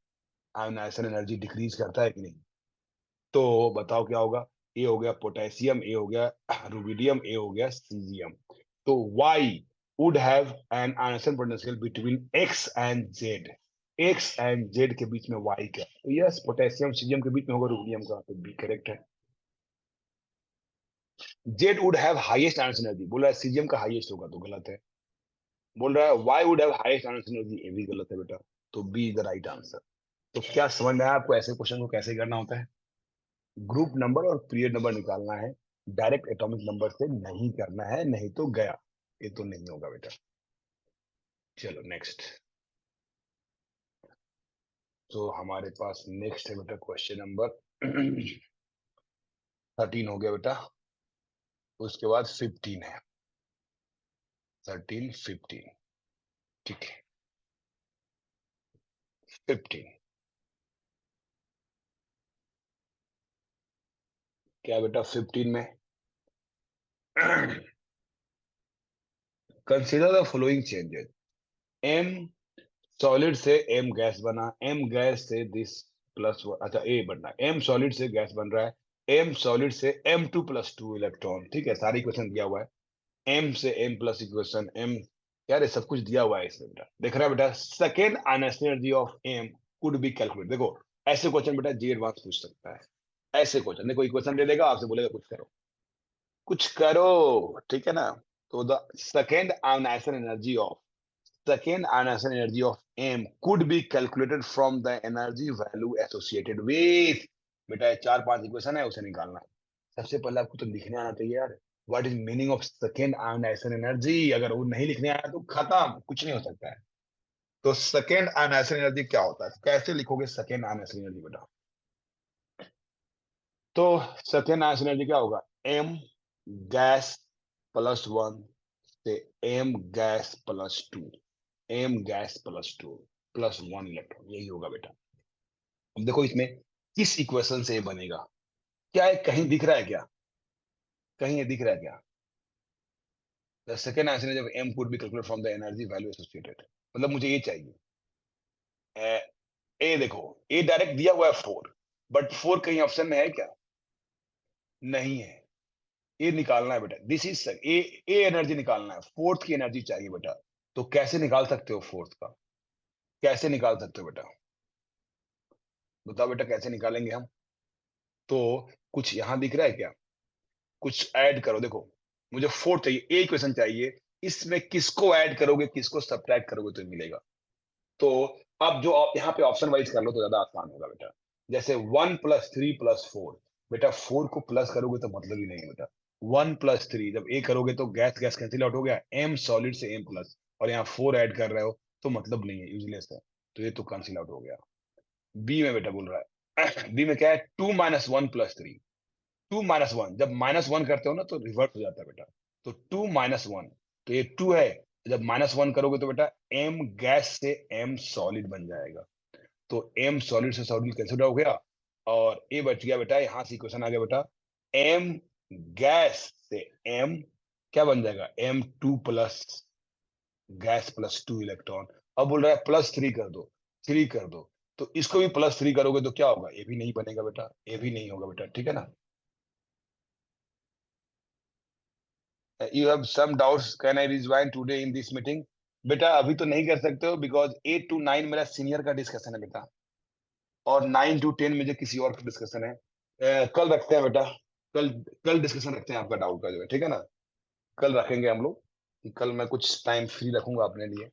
आयनाइजेशन एनर्जी डिक्रीज करता है कि नहीं? तो बताओ क्या होगा? ए हो गया पोटेशियम, ए हो गया रुबिडियम, ए हो गया सीजियम। तो Y would have an ionization potential between X and Z, X and Z के बीच में वाई का, तो यस पोटेशियम सीजियम के बीच में होगा रुबिडियम का, तो बी करेक्ट है। Z would have highest ionization energy, बोल रहा है सीजियम का हाईएस्ट होगा, तो गलत है। बोल रहा है Y would have highest ionization energy, ये भी गलत है बेटा, तो B is the right answer. तो क्या समझ में आया आपको ऐसे क्वेश्चन को कैसे करना होता है? ग्रुप नंबर और पीरियड नंबर निकालना है, डायरेक्ट एटॉमिक नंबर से नहीं करना है, नहीं तो गया, ये तो नहीं होगा बेटा। चलो नेक्स्ट। तो हमारे पास नेक्स्ट है बेटा क्वेश्चन नंबर 13 हो गया बेटा, उसके बाद 15 है, 13, 15, ठीक है। 15 क्या बेटा? 15 में consider the following changes. M solid से एम गैस बना, एम गैस से दिस प्लस, अच्छा ए बनना, एम सॉलिड से गैस बन रहा है, एम सॉलिड से M2+2 इलेक्ट्रॉन, ठीक है, सारी क्वेश्चन दिया हुआ है। एम से एम प्लस इक्वेशन एम, यार ये सब कुछ दिया हुआ है इसमें बेटा, देख रहा है बेटा, second ionization energy of M could be calculate. देखो ऐसे क्वेश्चन बेटा जी एडवांस पूछ सकता है। ऐसे क्वेश्चन देखो, क्वेश्चन दे देगा, आपसे बोलेगा कुछ करो, कुछ करो, ठीक है ना। तो the second ionization energy of second ionization energy of M could be calculated from the energy value associated with। बेटा ये 4-5 इक्वेशन है, उसे निकालना है। सबसे पहले आपको तो लिखने आना चाहिए यार, what is meaning of second ionization energy. अगर वो नहीं लिखने आया तो खत्म, कुछ नहीं हो सकता है। तो सेकेंड आयोनाइजेशन एनर्जी क्या होता है, कैसे लिखोगे सेकेंड आयोनाइजेशन एनर्जी बेटा। तो सेकेंड आयोनाइजेशन एनर्जी क्या होगा, एम गैस प्लस वन से M gas plus two, M gas plus two plus one electron, यही होगा बेटा। अब देखो इसमें किस इक्वेशन से ये बनेगा, क्या है कहीं दिख रहा है क्या, कहीं ये दिख रहा है क्या। द सेकेंड आंसर जब M could be calculate from the energy value associated, मतलब मुझे ये चाहिए। ए देखो, ए डायरेक्ट दिया हुआ है फोर, बट फोर कहीं ऑप्शन में है क्या, नहीं है। ए निकालना है बेटा, this is a, A energy निकालना है, फोर्थ की एनर्जी चाहिए बेटा। तो कैसे निकाल सकते हो फोर्थ का, कैसे निकाल सकते हो बेटा, बताओ बेटा कैसे निकालेंगे हम। तो कुछ यहां दिख रहा है क्या, कुछ ऐड करो। देखो मुझे फोर चाहिए, एक क्वेश्चन चाहिए, इसमें किसको ऐड करोगे किसको सब्ट्रैक्ट करोगे तो मिलेगा। तो अब जो आप यहाँ पे ऑप्शन वाइज कर लो तो ज्यादा आसान होगा बेटा। जैसे 1+3+4, बेटा 4 को प्लस करोगे तो मतलब ही नहीं है बेटा। 1+3 जब ए करोगे तो गैस गैस कैंसिल आउट हो गया, एम सॉलिड से एम प्लस, और यहाँ 4 ऐड कर रहे हो तो मतलब नहीं है, यूजलेस है। तो ये तो कैंसिल आउट हो गया। बी में बेटा बोल रहा है बी में क्या है, 2-1+3, 2-1, जब -1 करते हो ना तो रिवर्स हो जाता है बेटा। तो 2-1, तो ये 2 है, जब -1 करोगे तो बेटा एम गैस से एम सॉलिड बन जाएगा। तो एम सॉलिड से सॉलिड कैंसिल हो गया, और ए बच गया बेटा, यहां से इक्वेशन आ गया बेटा, एम गैस से एम क्या बन जाएगा, M2+ गैस प्लस 2 इलेक्ट्रॉन। अब बोल रहा है +3 कर दो, 3 कर दो, तो इसको भी +3 करोगे तो क्या होगा, ये भी नहीं बनेगा बेटा, ये भी नहीं होगा बेटा, ठीक है ना। You have some doubts, can I rejoin today in this meeting. बेटा अभी तो नहीं कर सकते हो, बिकॉज 8 to 9 मेरा सीनियर का डिस्कशन है बेटा, और 9 to 10 मुझे किसी और का डिस्कशन है। कल रखते हैं बेटा, कल कल डिस्कशन रखते हैं आपका डाउट का जो है, ठीक है ना। कल रखेंगे हम लोग, कि कल मैं कुछ टाइम फ्री रखूंगा अपने लिए।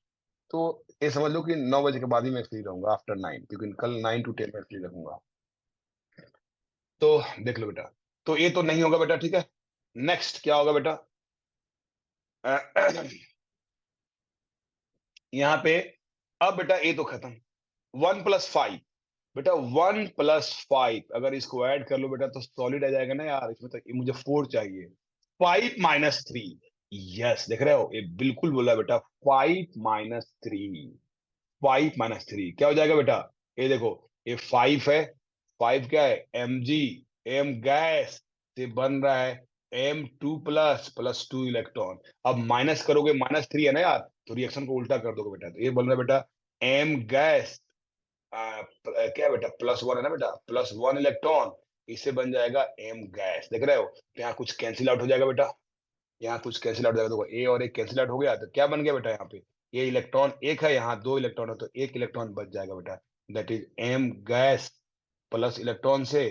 तो ये समझ लो कि 9 बजे के बाद ही मैं फ्री रहूंगा, आफ्टर 9, क्योंकि कल 9 to 10 में फ्री रखूंगा। तो देख लो बेटा, तो ये तो नहीं होगा बेटा, ठीक है। नेक्स्ट क्या होगा बेटा, यहाँ पे, अब बेटा ए तो खत्म, 1+5, बेटा 1+5 अगर इसको ऐड कर लो बेटा तो सॉलिड आ जाएगा ना यार, इसमें तो मुझे 4 चाहिए। 5-3, यस देख रहे हो, ये बिल्कुल बोला बेटा, 5-3, 5-3 क्या हो जाएगा बेटा, ये देखो, ये 5 है, 5 क्या है, mg, m गैस से बन रहा है M2++2 इलेक्ट्रॉन। अब माइनस करोगे, -3 है ना यार, तो रिएक्शन को उल्टा कर दोगे बेटा, तो ये बन रहा है बेटा m गैस, क्या बेटा +1 है ना बेटा, +1 इलेक्ट्रॉन, इससे बन जाएगा m गैस, देख रहे हो। तो यहाँ कुछ कैंसिल आउट हो जाएगा बेटा, यहाँ कुछ कैंसिल आउट हो जाएगा, देखो ए और एक कैंसिल आउट हो गया, तो क्या बन गया बेटा, यहाँ पे ये इलेक्ट्रॉन एक है, यहाँ 2 इलेक्ट्रॉन है, तो एक इलेक्ट्रॉन बच जाएगा बेटा। That is m gas plus electron से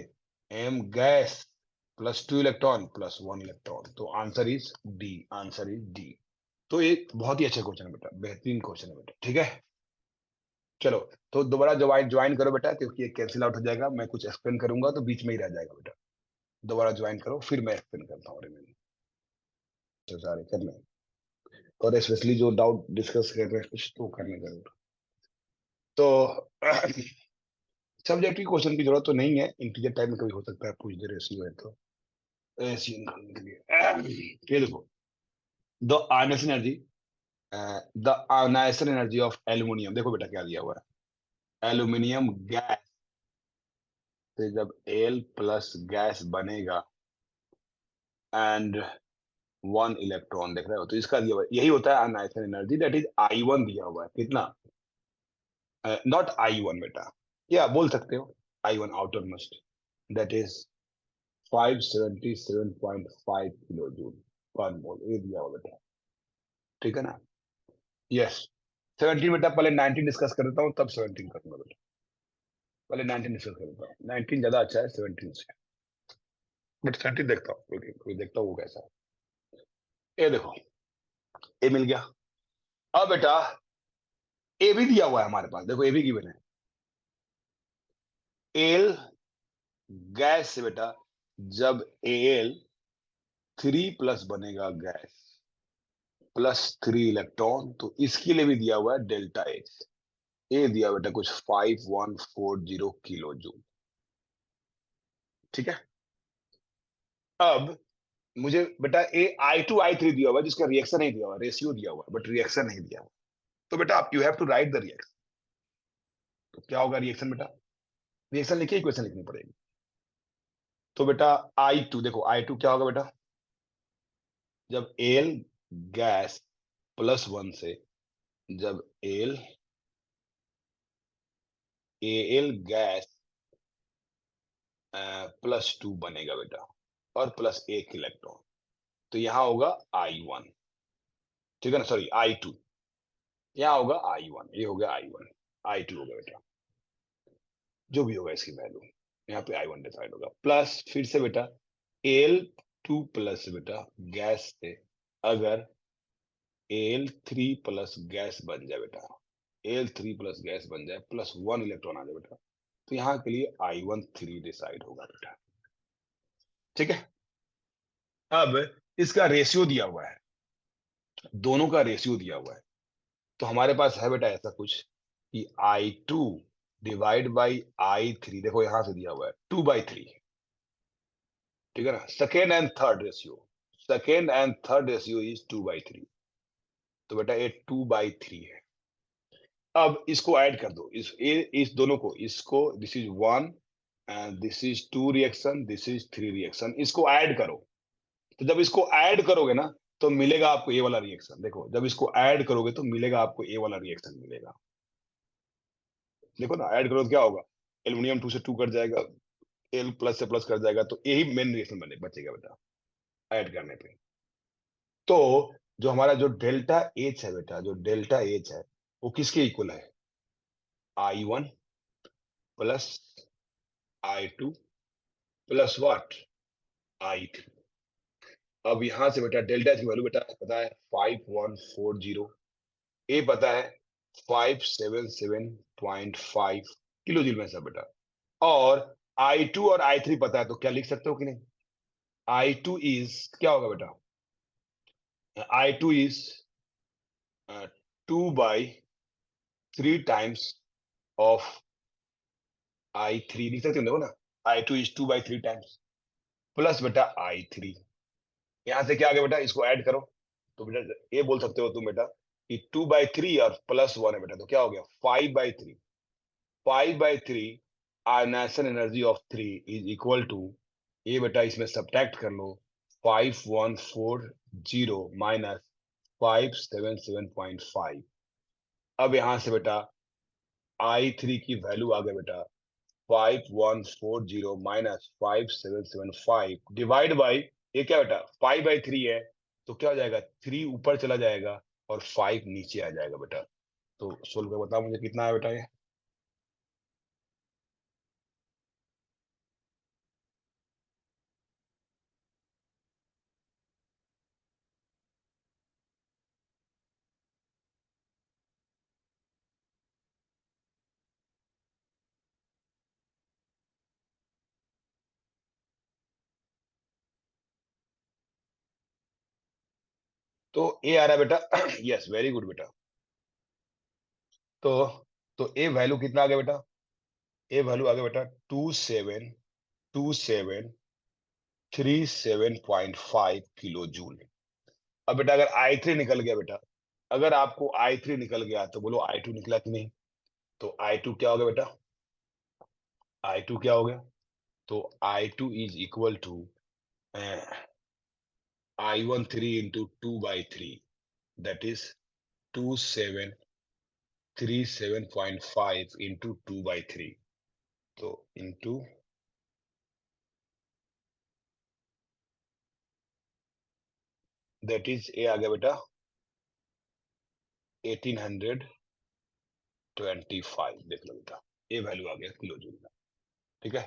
m गैस +2 इलेक्ट्रॉन +1 इलेक्ट्रॉन, तो answer is D, answer is D. तो ये बहुत ही अच्छा क्वेश्चन है बेटा, बेहतरीन क्वेश्चन है बेटा, ठीक है। चलो, तो दोबारा ज्वाइन ज्वाइन करो बेटा, क्योंकि ये कैंसिल आउट हो जाएगा, मैं कुछ एक्सप्लेन करूंगा तो बीच में ही रह जाएगा बेटा। दोबारा ज्वाइन करो, फिर मैं एक्सप्लेन करता हूँ रिमेनिंग सारे कर लें, और स्पेशली जो डाउट डिस्कस कर रहे हैं कुछ तो करने जरूर। तो सब्जेक्टिव क्वेश्चन की जरूरत तो नहीं है, इंटीजर टाइप में कभी हो सकता है पूछ दे, रेशियो है तो रेशियो निकालने के लिए। ये देखो, the ionization energy, the ionization energy of aluminium, देखो बेटा क्या दिया हुआ है, एल्यूमिनियम गैस से जब L+ गैस बनेगा एंड 1 इलेक्ट्रॉन, देख रहे हो, तो इसका दिया हुआ है, यही होता है ionization energy, that is I1 दिया हुआ है, कितना, नॉट I1 बेटा, या बोल सकते हो I1 outermost, that is 577.5 kilo joule per mole, ये दिया हुआ बेटा, ठीक है ना। यस, 17 बेटा, पहले 19 डिस्कस कर देता हूँ, तब 17 करूंगा बेटा। पहले 19 डिस्कस करता हूँ। 19 ज्यादा अच्छा है 17 से, बट 13 देखता हूँ, देखता हूँ वो कैसा है। ये देखो, ए मिल गया। अब बेटा ए भी दिया हुआ है हमारे पास, देखो ए भी गिवन है। एल गैस से बेटा, जब एल 3+ बनेगा गैस +3 इलेक्ट्रॉन, तो इसके लिए भी दिया हुआ है डेल्टा एच। ए दिया बेटा कुछ 5140 किलो जूल। ठीक है। अब मुझे बेटा ए I2 I3 दिया हुआ है, जिसका रिएक्शन नहीं दिया हुआ, रेशियो दिया हुआ है बट रिएक्शन नहीं दिया हुआ। तो बेटा आप you have to write the reaction. तो क्या होगा रिएक्शन बेटा? रिएक्शन लिखिए, इक्वेशन लिखनी पड़ेगी। तो बेटा I2, देखो I2 क्या होगा बेटा? जब एल गैस +1 से, जब एल एल गैस +2 बनेगा बेटा, और +1 इलेक्ट्रॉन, तो यहां होगा I1। ठीक है ना, सॉरी I2, यहाँ होगा I1, ये हो गया I1, I2 हो गया बेटा, जो भी होगा इसकी वैल्यू, यहाँ पे I1 डिसाइड होगा। प्लस फिर से बेटा Al2+ बेटा गैस से, अगर Al3+ गैस बन जाए बेटा, Al3+ गैस बन जाए, +1 इलेक्ट्रॉन आ जाए बेटा, तो यहाँ के लिए I13 डिसाइड होगा बेटा। ठीक है। अब इसका रेशियो दिया हुआ है, दोनों का रेशियो दिया हुआ है। तो हमारे पास है बेटा ऐसा कुछ कि I2 डिवाइड बाई I3, देखो यहां से दिया हुआ है 2/3। ठीक है ना, second and third ratio, second and third ratio is 2/3। तो बेटा ये 2/3 है। अब इसको ऐड कर दो, इस दोनों को, इसको, this is 1 and this is 2 reaction, this is 3 reaction, इसको ऐड करो। तो जब इसको ऐड करोगे ना, तो मिलेगा आपको ए वाला रिएक्शन। देखो जब इसको ऐड करोगे तो मिलेगा आपको ए वाला रिएक्शन मिलेगा। देखो ना, ऐड करो तो क्या होगा, एल्यूमिनियम 2 से 2 कट जाएगा, एल प्लस से प्लस कट जाएगा, तो यही मेन रिएक्शन बने बचेगा बेटा ऐड करने पे। तो जो हमारा जो डेल्टा एच है बेटा, जो डेल्टा एच है, वो किसके इक्वल है? I1 plus I2 plus what, I3। अब यहां से बेटा डेल्टा एच की वैल्यू बेटा पता है 5140, ए पता है 577.5 किलो जूल में, सब बेटा। और I2 और I3 पता है, तो क्या लिख सकते हो कि नहीं? I2 इज क्या होगा बेटा? I2 is 2/3 times of I3, लिख सकते हो देखो ना, I2 इज 2/3 टाइम्स, प्लस बेटा I3। यहां से क्या आ गया बेटा, इसको ऐड करो, तो बेटा ये बोल सकते हो तुम बेटा कि 2/3 और +1 है बेटा, तो क्या हो गया 5/3। 5/3 ionization energy of 3 is equal to, ये बेटा इसमें सब्ट्रैक्ट कर लो, 5140 माइनस 577.5। अब यहां से बेटा I3 की वैल्यू आ गया बेटा 5140 माइनस 5775 डिवाइड बाई, ये क्या बेटा 5/3 है, तो क्या हो जाएगा, 3 ऊपर चला जाएगा और 5 नीचे आ जाएगा बेटा। तो सोल्व कर बताओ मुझे कितना है बेटा ये? तो ए आ रहा है बेटा यस वेरी गुड बेटा। तो ए वैल्यू कितना आ गया बेटा? ए वैल्यू आ गया बेटा 272737.5 किलो जूल। अब बेटा अगर I3 निकल गया बेटा, अगर आपको I3 निकल गया तो बोलो I2 निकला कि नहीं? तो I2 क्या हो गया बेटा? I2 क्या हो गया? तो I2 is equal to I13 into 2/3, that is 2737.5 into 2/3, तो इंटू, दैट इज ए आ गया बेटा 1825, देख लो बेटा। ये वैल्यू आ गया किलो जूल का। ठीक है,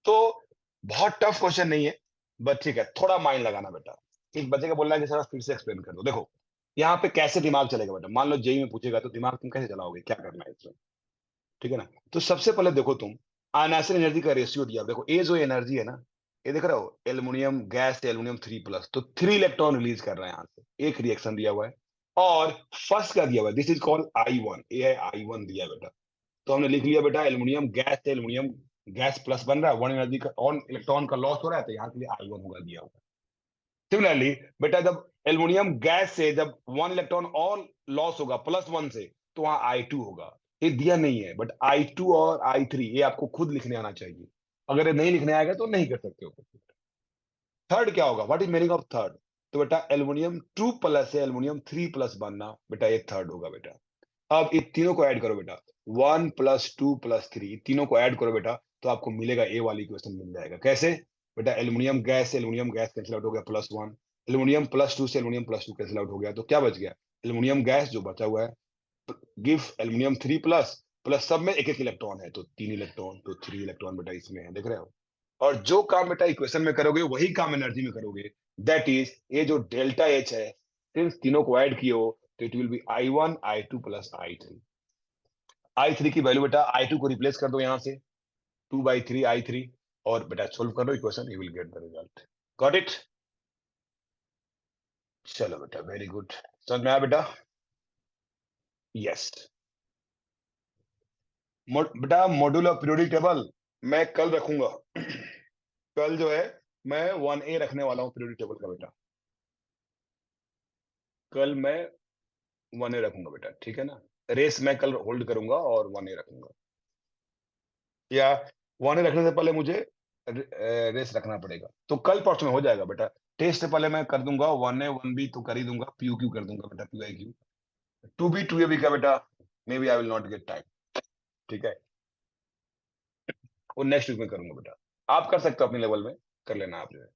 तो बहुत टफ क्वेश्चन नहीं है, बट ठीक है, थोड़ा माइंड लगाना बेटा। एक बच्चे का बोलना है कि सर फिर से एक्सप्लेन कर दो। देखो यहाँ पे कैसे दिमाग चलेगा बेटा, मान लो जेई में पूछेगा तो दिमाग तुम कैसे चलाओगे, क्या करना है इसमें। ठीक है ना, तो सबसे पहले देखो तुम आयनाइजेशन एनर्जी का रेशियो दिया। देखो ये जो एनर्जी है ना, ये देख रहे हो एल्युमिनियम गैस से एल्युमिनियम 3+, तो 3 इलेक्ट्रॉन रिलीज कर रहा है यहाँ से, एक रिएक्शन दिया हुआ है। और फर्स्ट का दिया हुआ है, दिस इज कॉल्ड I1, ये है I1 दिया है बेटा। तो हमने लिख लिया बेटा एल्युमिनियम गैस से एल्युमिनियम गैस प्लस बन रहा है, वन एनर्जी का वन इलेक्ट्रॉन का लॉस हो रहा है, तो यहाँ के लिए I1 होगा दिया हुआ। सिमिलरली बेटा जब एल्युमिनियम गैस से जब वन इलेक्ट्रॉन और लॉस होगा +1 से, तो वहां I2 होगा। ये दिया नहीं है, बट I2 और I3 ये आपको खुद लिखने आना चाहिए। अगर ये नहीं लिखने आएगा तो नहीं कर सकते हो। थर्ड क्या होगा, what is meaning of third. तो बेटा एल्युमिनियम 2+ से एल्युमिनियम 3+ बनना, बेटा ये थर्ड होगा बेटा। अब इन तीनों को ऐड करो बेटा, 1+2+3 तीनों को ऐड करो बेटा, तो आपको मिलेगा ए वाली इक्वेशन मिल जाएगा। कैसे बेटा, एल्युमिनियम गैस से एल्युमिनियम गैस कैंसिल आउट हो गया +1, एल्युमिनियम +2 से एल्युमिनियम +2 कैंसिल आउट हो गया, तो क्या बच गया, एल्युमिनियम गैस जो बचा हुआ है गिव एल्युमिनियम 3+ प्लस सब में एक एक इलेक्ट्रॉन है, तो 3 इलेक्ट्रॉन, तो 3 इलेक्ट्रॉन बेटा इसमें है, देख रहे हो। और जो काम बेटा इक्वेशन में करोगे वही काम एनर्जी में करोगे, दैट इज ये जो डेल्टा एच है, सिंस तीनों को ऐड किए हो तो it will B I1 I2 plus I3। I3 की वैल्यू बेटा I2 को रिप्लेस कर दो यहाँ से, 2/3 I3, और बेटा सोल्व करो equation, you will get the result. Got it. चलो बेटा वेरी गुड, समझ में आया बेटा। यस बेटा, मॉड्यूल ऑफ पीरियोडिक टेबल मैं कल रखूंगा। कल जो है मैं 1A रखने वाला हूँ पीरियोडिक टेबल का बेटा, कल मैं 1A रखूंगा बेटा, ठीक है ना। रेस मैं कल होल्ड करूंगा और 1A रखूंगा, या 1A रखने से पहले मुझे रेस रखना पड़ेगा, तो कल परसों में हो जाएगा बेटा। टेस्ट से पहले मैं कर दूंगा 1A 1B तो कर ही दूंगा, PUQ कर दूंगा बेटा, PIQ 2B 2AB का बेटा maybe I will not get time. ठीक है, वो नेक्स्ट वीक में करूंगा बेटा, आप कर सकते हो अपने लेवल में, कर लेना आप जो है।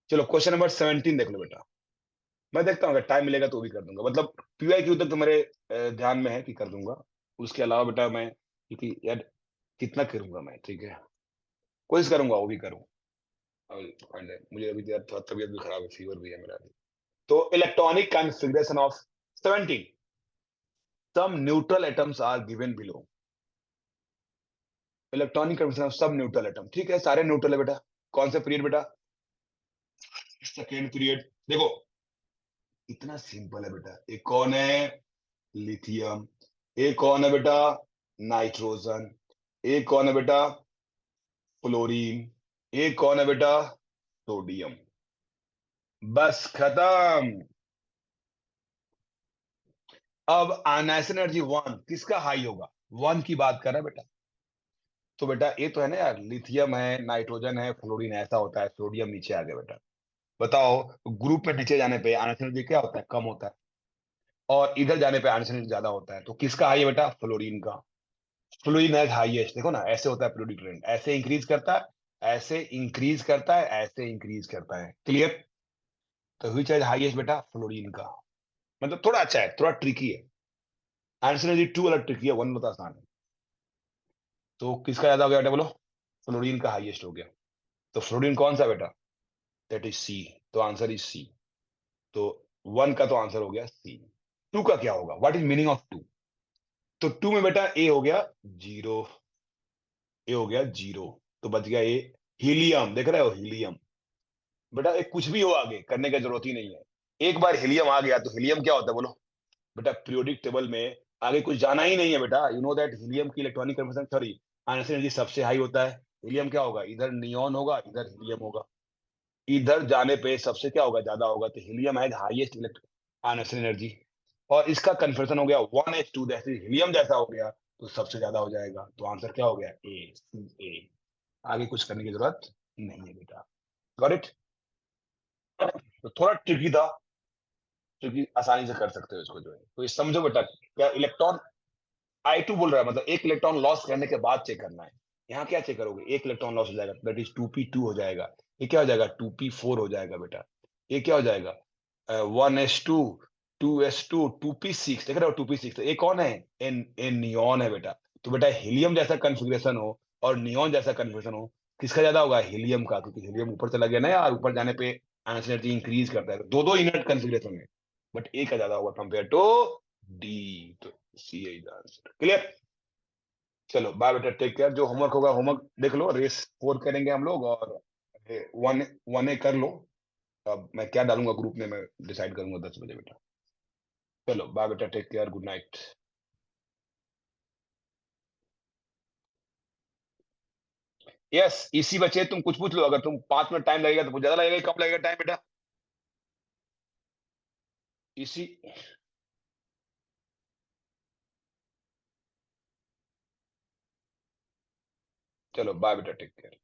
चलो क्वेश्चन नंबर 17 देख लो बेटा, मैं देखता हूँ अगर टाइम मिलेगा तो भी कर दूंगा, मतलब PIQ तक तो मेरे ध्यान में है कि कर दूंगा। उसके अलावा बेटा मैं, क्योंकि यार कितना करूंगा मैं, ठीक है कोशिश करूंगा वो भी करूँ। मुझे अभी यार थोड़ा तबीयत भी खराब है, फीवर भी है मेरा अभी। तो electronic configuration of 17, some neutral atoms are given below. Electronic configuration of सब न्यूट्रल एटम, ठीक है सारे न्यूट्रल है बेटा। कौन सा पीरियड बेटा, सेकेंड पीरियड। देखो इतना सिंपल है बेटा, एक कौन है, लिथियम, एक कौन है बेटा, नाइट्रोजन, एक कौन है बेटा, फ्लोरीन, एक कौन है बेटा, सोडियम। बस खत्म। अब आयनाइजेशन एनर्जी 1 किसका हाई होगा, 1 की बात कर रहा है बेटा। तो बेटा ये तो है ना यार, लिथियम है, नाइट्रोजन है, फ्लोरीन है, ऐसा होता है। सोडियम नीचे आ गया बेटा। बताओ, ग्रुप में नीचे जाने पे आयनाइजेशन एनर्जी क्या होता है, कम होता है, और इधर जाने पे आयनाइजेशन एनर्जी ज्यादा होता है। तो किसका हाई है बेटा, फ्लोरीन का। फ्लोरीन एज हाईएस्ट, देखो ना ऐसे होता है पीरियोडिक ट्रेंड, ऐसे इंक्रीज करता है, ऐसे इंक्रीज करता है, ऐसे इंक्रीज करता है, क्लियर। तो विच एज हाईएस्ट बेटा, फ्लोरीन का। मतलब थोड़ा अच्छा है, थोड़ा ट्रिकी है। आंसर एनर्जी 2 वाला ट्रिकी है, 1 में तो आसान है। तो किसका ज्यादा हो गया बेटा बोलो, फ्लोरीन का हाईएस्ट हो गया। तो फ्लोरीन कौन सा बेटा, दैट इज सी। तो आंसर इज सी। तो 1 का तो आंसर हो गया सी। 2 का क्या होगा, व्हाट इज मीनिंग ऑफ 2। तो 2 में बेटा ए हो गया 0, ए हो गया 0, तो बच गया ए। हीलियम देख रहे हो, हीलियम बेटा एक कुछ भी हो आगे करने की जरूरत ही नहीं है। एक बार हीलियम आ गया तो हीलियम क्या होता है बोलो बेटा, पीरियोडिक टेबल में आगे कुछ जाना ही नहीं है बेटा। यू नो दैट हीलियम की इलेक्ट्रॉनिक कन्फर्मेशन, सॉरी आयनिक एनर्जी सबसे हाई होता है। हीलियम क्या होगा, इधर नियॉन होगा, इधर हीलियम होगा, इधर जाने पे सबसे क्या होगा, ज्यादा होगा, तो हीलियम है हाईएस्ट आयनिक एनर्जी। और इसका कन्वर्जन हो गया 1s2, जैसे हीलियम जैसा हो गया तो सबसे ज्यादा हो जाएगा। तो आंसर क्या हो गया, ए। आगे कुछ करने की जरूरत नहीं है बेटा, गॉट इट। तो थोड़ा ट्रिकी था, क्योंकि आसानी से कर सकते हो इसको जो है। तो ये समझो बेटा, क्या इलेक्ट्रॉन I2 बोल रहा है, मतलब एक इलेक्ट्रॉन लॉस करने के बाद चेक करना है। यहाँ क्या चेक करोगे, एक इलेक्ट्रॉन लॉस हो जाएगा, दैट इज 2p2 हो जाएगा। ये क्या हो जाएगा, 2p4 हो जाएगा बेटा। ये क्या हो जाएगा, 1s2, 2s2, 2p6, देख रहे हो 2p6, तो ये कौन है, एन एन नियॉन है बेटा। तो बेटा हीलियम जैसा कॉन्फ़िगरेशन हो और नियॉन जैसा कॉन्फ़िगरेशन हो, किसका ज़्यादा होगा? हीलियम का, क्योंकि हीलियम ऊपर चला गया ना यार, ऊपर जाने पे आयन एनर्जी इंक्रीज़ करता है। 2-2 इनर्ट कॉन्फ़िगरेशन में, बट ए का ज़्यादा होगा कंपेयर टू डी। तो सी इज़ द आंसर। क्लियर? चलो बाय बेटा, टेक केयर। जो होमवर्क होगा होमवर्क देख लो, रेस 4 करेंगे हम लोग, और 1 1 ए कर लो। अब मैं क्या डालूँगा ग्रुप में, मैं डिसाइड करूँगा 10 बजे बेटा। चलो बाय बेटा, take care, good night. Yes, इसी बचे, तुम कुछ पूछ लो। अगर तुम 5 मिनट टाइम लगेगा तो कुछ ज़्यादा लगेगा, कम लगेगा टाइम बेटा? इसी। चलो बाय बेटा, टेक केयर।